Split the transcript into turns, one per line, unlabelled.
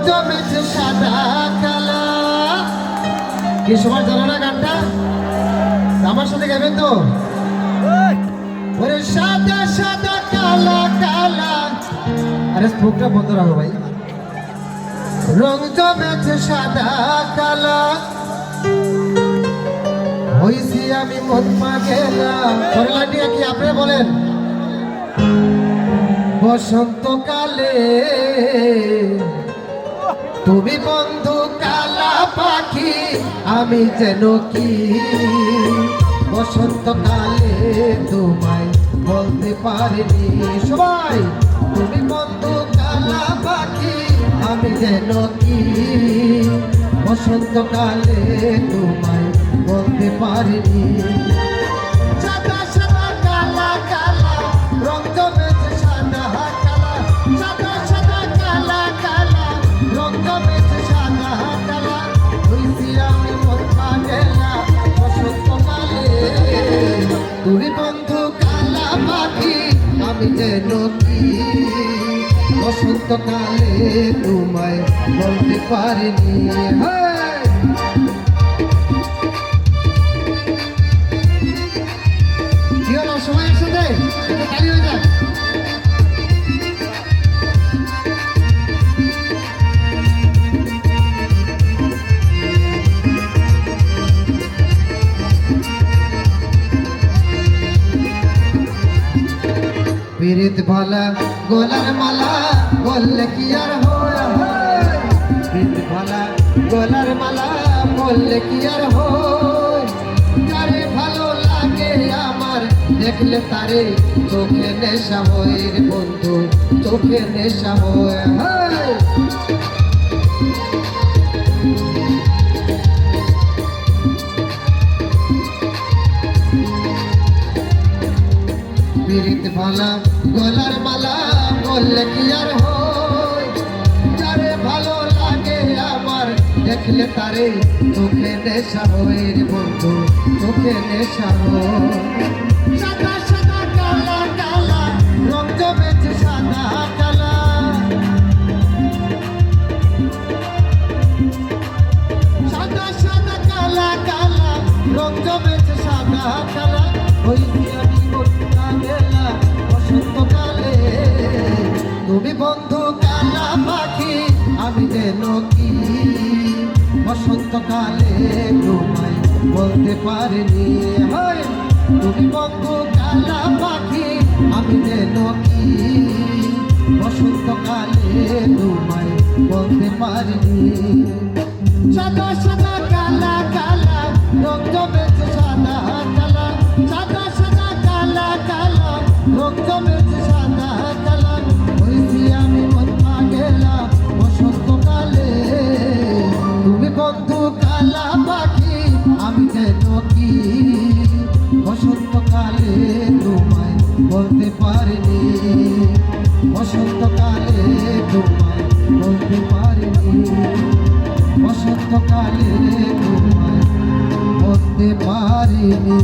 জমেছে সাদা কালা। কি সবার জানো না গানটা? আমার সাথে গাবেন তো? ওরে সাদা সাদা কালা কালা। আরে স্পোকটা বন্ধ রাখো ভাই। রং জমেছে সাদা কালা, হইছি আমি মন পাগেলা। পরের লাইনটি কি আপনি বলেন? বসন্তকালে তুমি বন্ধু কালা পাখি, আমি যেন কি। বসন্তকালে তোমায় বলতে পারিনি সবাই, তুমি বন্ধু কালা পাখি, আমি যেন কি। বসন্তকালে তোমায় বলতে পারিনি। সাদা সাদা কালা কালা, রং জমেছে সাদা কালা। সাদা সাদা কালা কালা, রং জমেছে সাদা কালা। হইছি আমি মন পাগেলা বসন্তকালে, তুমি বন্ধু কালা পাখি, আমি যেন কি। বসন্তকালে তোমায় বলতে পারিনি। কি হলো সবাই একসাথে তালি হয়ে যাক। পীড়িত ভালা গোলার মালা, বললে কি আর হয়। পীড়িত ভালা গোলার মালা, বললে কি আর হয়। যারে ভালো লাগে আমার দেখলে তারে চোখে নেশা হয় রে বন্ধু, চোখে নেশা হয়। পীড়িত ভালা গলার মালা, বললে কি আর হয়। যারে ভালো লাগে আমার দেখলে তারে চোখে নেশা হয় রে বন্ধু, চোখে নেশা হয়। সাদা সাদা কালা কালা, রং জমেছে সাদা কালা। সাদা সাদা কালা কালা, রং জমেছে সাদা কালা। হইছি আমি মন পাগেলা বসন্তকালে, তুমি বন্ধু কালা পাখি, আমি যেন কি। বসন্তকালে তোমায় বলতে পারিনি। তুমি বন্ধু কালা পাখি, আমি যেন কি। বসন্তকালে তোমায় বলতে পারিনি। সাদা সাদা কালা কালা, রং জমেছে সাদা কালা। সাদা সাদা কালা কালা, রং জমেছে সাদা কালা। হইছি আমি মন পাগেলা বসন্তকালে, তুমি বন্ধু কালা পাখি, আমি যেন কি। বসন্তকালে তোমায় বলতে পারিনি। বসন্তকালে তোমায় বলতে পারিনি। বসন্তকালে তোমায় বলতে পারিনি।